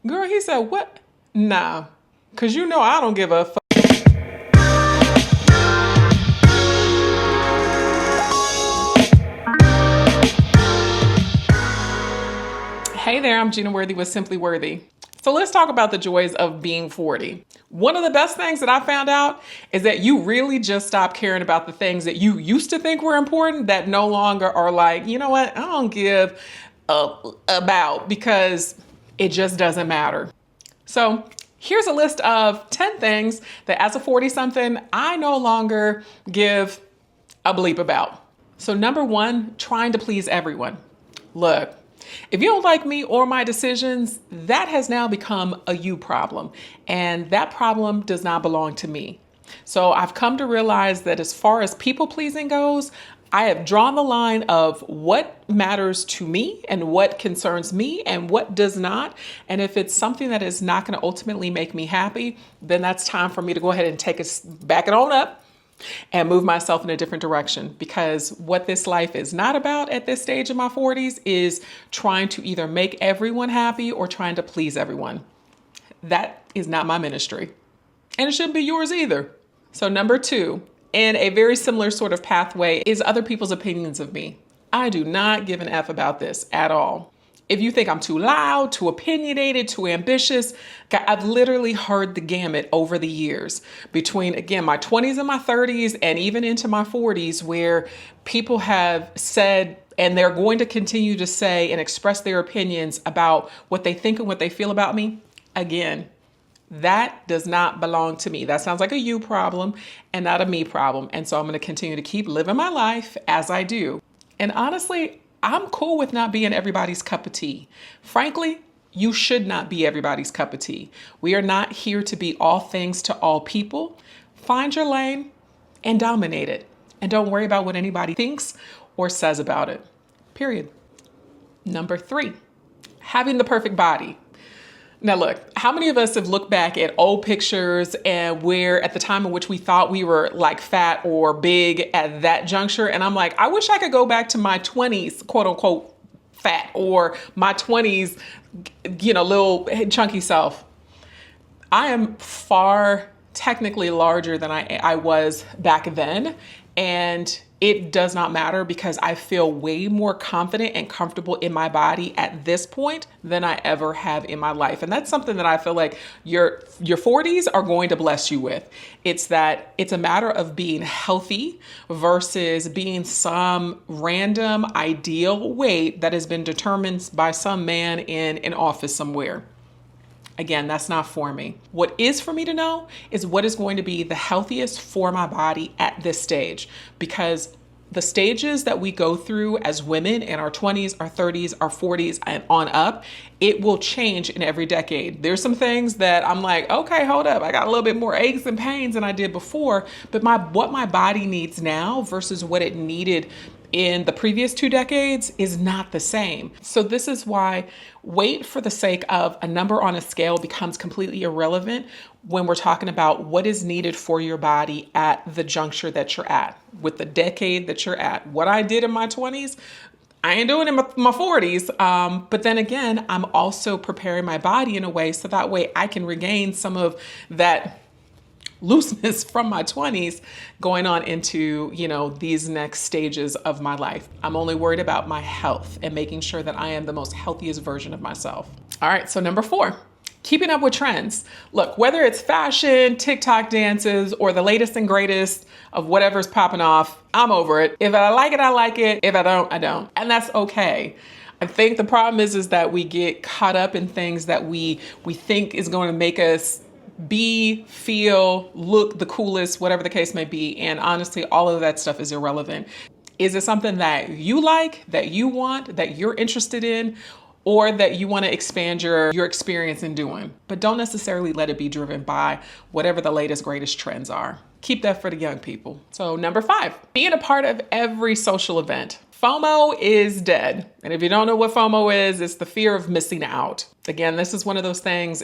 Girl, he said, what? Nah, because you know I don't give a fuck. Hey there, I'm Gina Worthy with Simply Worthy. So let's talk about the joys of being 40. One of the best things that I found out is that you really just stop caring about the things that you used to think were important that no longer are like, you know what, I don't give about because it just doesn't matter. So here's a list of 10 things that as a 40 something, I no longer give a bleep about. So number one, trying to please everyone. Look, if you don't like me or my decisions, that has now become a you problem. And that problem does not belong to me. So I've come to realize that as far as people pleasing goes, I have drawn the line of what matters to me and what concerns me and what does not. And if it's something that is not going to ultimately make me happy, then that's time for me to go ahead and back it on up and move myself in a different direction, because what this life is not about at this stage of my 40s is trying to either make everyone happy or trying to please everyone. That is not my ministry, and it shouldn't be yours either. So number two, in a very similar sort of pathway, is other people's opinions of me. I do not give an F about this at all. If you think I'm too loud, too opinionated, too ambitious, I've literally heard the gamut over the years between, again, my 20s and my 30s and even into my 40s, where people have said, and they're going to continue to say and express their opinions about what they think and what they feel about me. Again, that does not belong to me. That sounds like a you problem and not a me problem. And so I'm going to continue to keep living my life as I do. And honestly, I'm cool with not being everybody's cup of tea. Frankly, you should not be everybody's cup of tea. We are not here to be all things to all people. Find your lane and dominate it. And don't worry about what anybody thinks or says about it. Period. Number three, having the perfect body. Now look, how many of us have looked back at old pictures and where at the time in which we thought we were like fat or big at that juncture? And I'm like, I wish I could go back to my 20s, quote unquote, fat, or my 20s, little chunky self. I am far technically larger than I was back then. And it does not matter because I feel way more confident and comfortable in my body at this point than I ever have in my life. And that's something that I feel like your 40s are going to bless you with. It's a matter of being healthy versus being some random ideal weight that has been determined by some man in an office somewhere. Again, that's not for me. What is for me to know is what is going to be the healthiest for my body at this stage, because the stages that we go through as women in our 20s, our 30s, our 40s, and on up, it will change in every decade. There's some things that I'm like, okay, hold up. I got a little bit more aches and pains than I did before, but what my body needs now versus what it needed in the previous 2 decades is not the same. So this is why weight for the sake of a number on a scale becomes completely irrelevant when we're talking about what is needed for your body at the juncture that you're at, with the decade that you're at. What I did in my 20s, I ain't doing it in my 40s. But then again, I'm also preparing my body in a way so that way I can regain some of that looseness from my 20s going on into, these next stages of my life. I'm only worried about my health and making sure that I am the most healthiest version of myself. All right, so number 4, keeping up with trends. Look, whether it's fashion, TikTok dances, or the latest and greatest of whatever's popping off, I'm over it. If I like it, I like it. If I don't, I don't. And that's okay. I think the problem is that we get caught up in things that we think is going to make us be, feel, look the coolest, whatever the case may be. And honestly, all of that stuff is irrelevant. Is it something that you like, that you want, that you're interested in, or that you want to expand your experience in doing? But don't necessarily let it be driven by whatever the latest, greatest trends are. Keep that for the young people. So number 5, being a part of every social event. FOMO is dead. And if you don't know what FOMO is, it's the fear of missing out. Again, this is one of those things,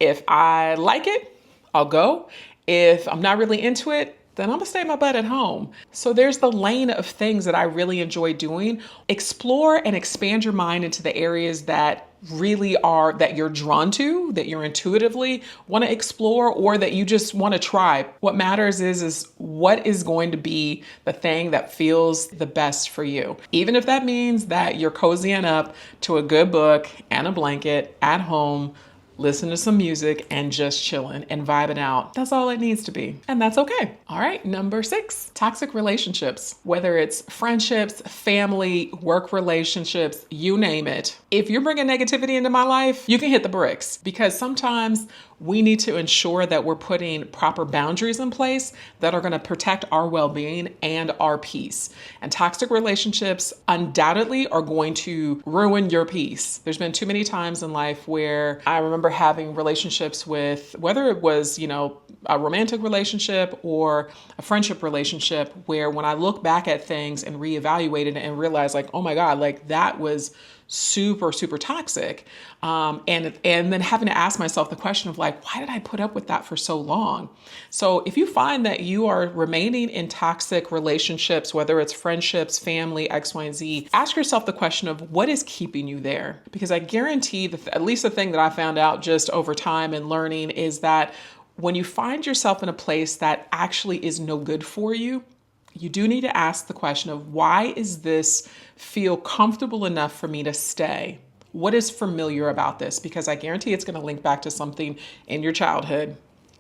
if I like it, I'll go. If I'm not really into it, then I'm gonna stay my butt at home. So there's the lane of things that I really enjoy doing. Explore and expand your mind into the areas that really are that you're drawn to, that you're intuitively want to explore, or that you just want to try. What matters is what is going to be the thing that feels the best for you. Even if that means that you're cozying up to a good book and a blanket at home, listen to some music and just chilling and vibing out. That's all it needs to be. And that's okay. All right, number 6, toxic relationships. Whether it's friendships, family, work relationships, you name it. If you're bringing negativity into my life, you can hit the bricks, because sometimes we need to ensure that we're putting proper boundaries in place that are going to protect our well-being and our peace. And toxic relationships undoubtedly are going to ruin your peace. There's been too many times in life where I remember having relationships with, whether it was, a romantic relationship or a friendship relationship, where when I look back at things and reevaluate it and realize like, oh my God, like that was super, super toxic. And then having to ask myself the question of like, why did I put up with that for so long? So if you find that you are remaining in toxic relationships, whether it's friendships, family, X, Y, and Z, ask yourself the question of what is keeping you there? Because I guarantee that at least the thing that I found out just over time and learning is that when you find yourself in a place that actually is no good for you, you do need to ask the question of why is this feel comfortable enough for me to stay? What is familiar about this? Because I guarantee it's going to link back to something in your childhood.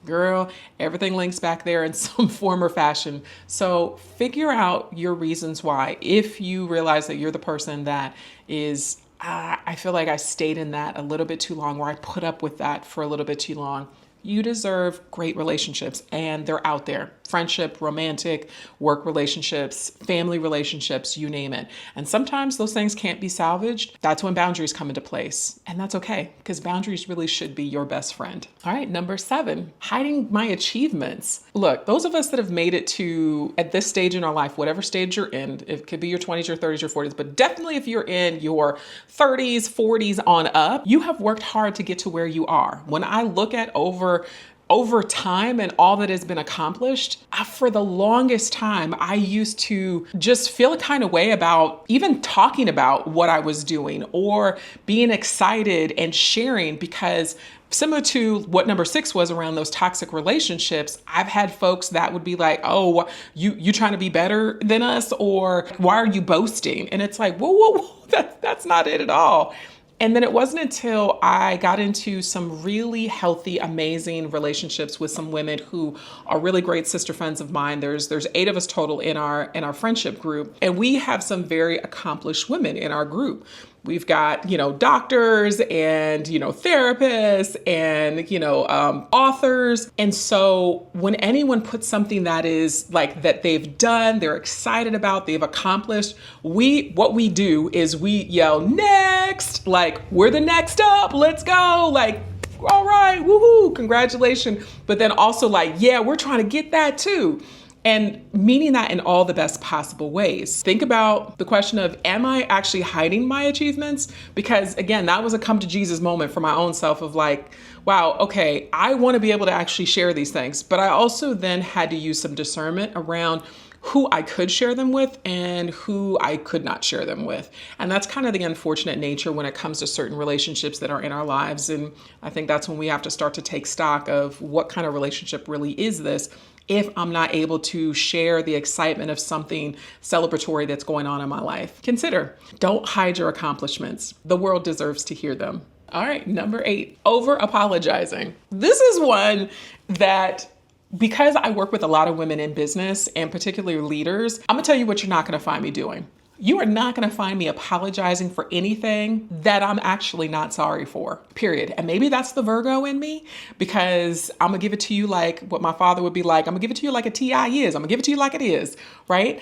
Girl, everything links back there in some form or fashion. So figure out your reasons why. If you realize that you're the person that is, I feel like I stayed in that a little bit too long, or I put up with that for a little bit too long. You deserve great relationships, and they're out there. Friendship, romantic, work relationships, family relationships, you name it. And sometimes those things can't be salvaged. That's when boundaries come into place. And that's okay, because boundaries really should be your best friend. All right, number 7, hiding my achievements. Look, those of us that have made it to, at this stage in our life, whatever stage you're in, it could be your 20s, your 30s, your 40s, but definitely if you're in your 30s, 40s on up, you have worked hard to get to where you are. When I look at over time and all that has been accomplished, for the longest time, I used to just feel a kind of way about even talking about what I was doing or being excited and sharing, because similar to what number 6 was around those toxic relationships, I've had folks that would be like, oh, you trying to be better than us? Or why are you boasting? And it's like, whoa, that's not it at all. And then it wasn't until I got into some really healthy, amazing relationships with some women who are really great sister friends of mine. There's 8 of us total in our friendship group, and we have some very accomplished women in our group. We've got, doctors and, therapists and, authors. And so when anyone puts something that is like that they've done, they're excited about, they've accomplished, what we do is we yell next, like we're the next up, let's go. Like, all right, woohoo, congratulations. But then also like, yeah, we're trying to get that too. And meaning that in all the best possible ways. Think about the question of, am I actually hiding my achievements? Because again, that was a come to Jesus moment for my own self of like, wow, okay, I want to be able to actually share these things. But I also then had to use some discernment around who I could share them with and who I could not share them with. And that's kind of the unfortunate nature when it comes to certain relationships that are in our lives. And I think that's when we have to start to take stock of what kind of relationship really is this, if I'm not able to share the excitement of something celebratory that's going on in my life. Consider, don't hide your accomplishments. The world deserves to hear them. All right, number 8, over apologizing. This is one that, because I work with a lot of women in business and particularly leaders, I'm gonna tell you what you're not gonna find me doing. You are not going to find me apologizing for anything that I'm actually not sorry for, period. And maybe that's the Virgo in me, because I'm going to give it to you like what my father would be like. I'm going to give it to you like a TI is. I'm going to give it to you like it is, right?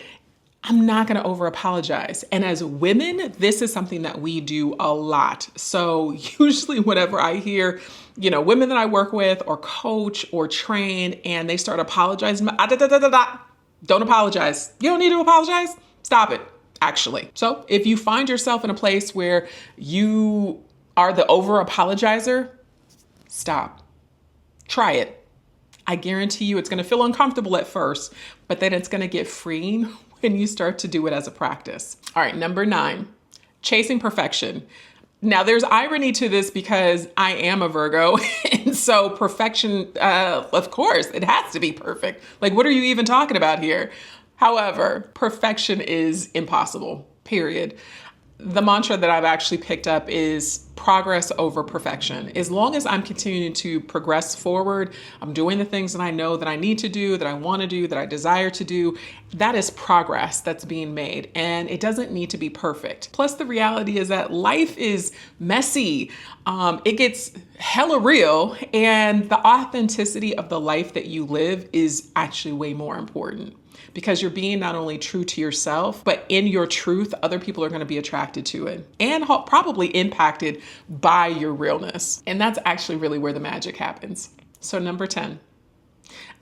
I'm not going to over apologize. And as women, this is something that we do a lot. So usually whenever I hear, women that I work with or coach or train, and they start apologizing, don't apologize. You don't need to apologize. Stop it. Actually. So if you find yourself in a place where you are the over apologizer, stop. Try it. I guarantee you it's going to feel uncomfortable at first, but then it's going to get freeing when you start to do it as a practice. All right, number 9, chasing perfection. Now, there's irony to this because I am a Virgo, and so perfection, of course, it has to be perfect. Like, what are you even talking about here? However, perfection is impossible, period. The mantra that I've actually picked up is progress over perfection. As long as I'm continuing to progress forward, I'm doing the things that I know that I need to do, that I want to do, that I desire to do, that is progress that's being made. And it doesn't need to be perfect. Plus, the reality is that life is messy. It gets hella real. And the authenticity of the life that you live is actually way more important. Because you're being not only true to yourself, but in your truth, other people are going to be attracted to it and probably impacted by your realness. And that's actually really where the magic happens. So number 10.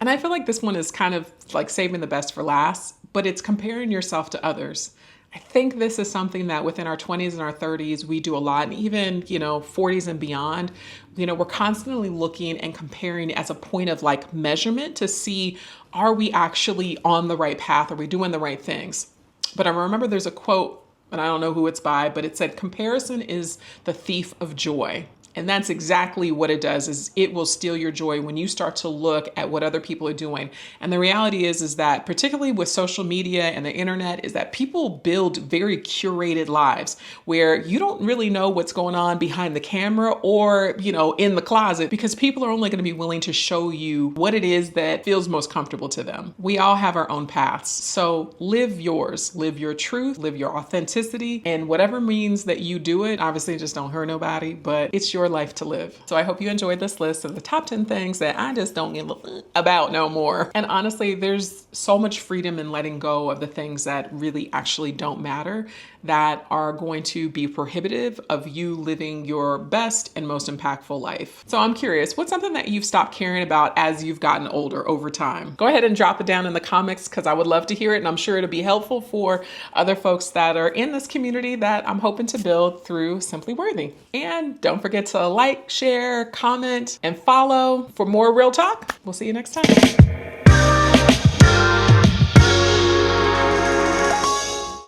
And I feel like this one is kind of like saving the best for last, but it's comparing yourself to others. I think this is something that within our 20s and our 30s, we do a lot. And even, 40s and beyond, we're constantly looking and comparing as a point of like measurement to see, are we actually on the right path? Are we doing the right things? But I remember there's a quote, and I don't know who it's by, but it said, comparison is the thief of joy. And that's exactly what it does, is it will steal your joy when you start to look at what other people are doing. And the reality is that particularly with social media and the internet, is that people build very curated lives where you don't really know what's going on behind the camera or, in the closet, because people are only going to be willing to show you what it is that feels most comfortable to them. We all have our own paths. So live yours, live your truth, live your authenticity, and whatever means that you do it, obviously just don't hurt nobody, but it's your life to live. So I hope you enjoyed this list of the top 10 things that I just don't give about no more. And honestly, there's so much freedom in letting go of the things that really actually don't matter, that are going to be prohibitive of you living your best and most impactful life. So I'm curious, what's something that you've stopped caring about as you've gotten older over time? Go ahead and drop it down in the comments because I would love to hear it. And I'm sure it'll be helpful for other folks that are in this community that I'm hoping to build through Simply Worthy. And don't forget to like, share, comment, and follow for more real talk. We'll see you next time.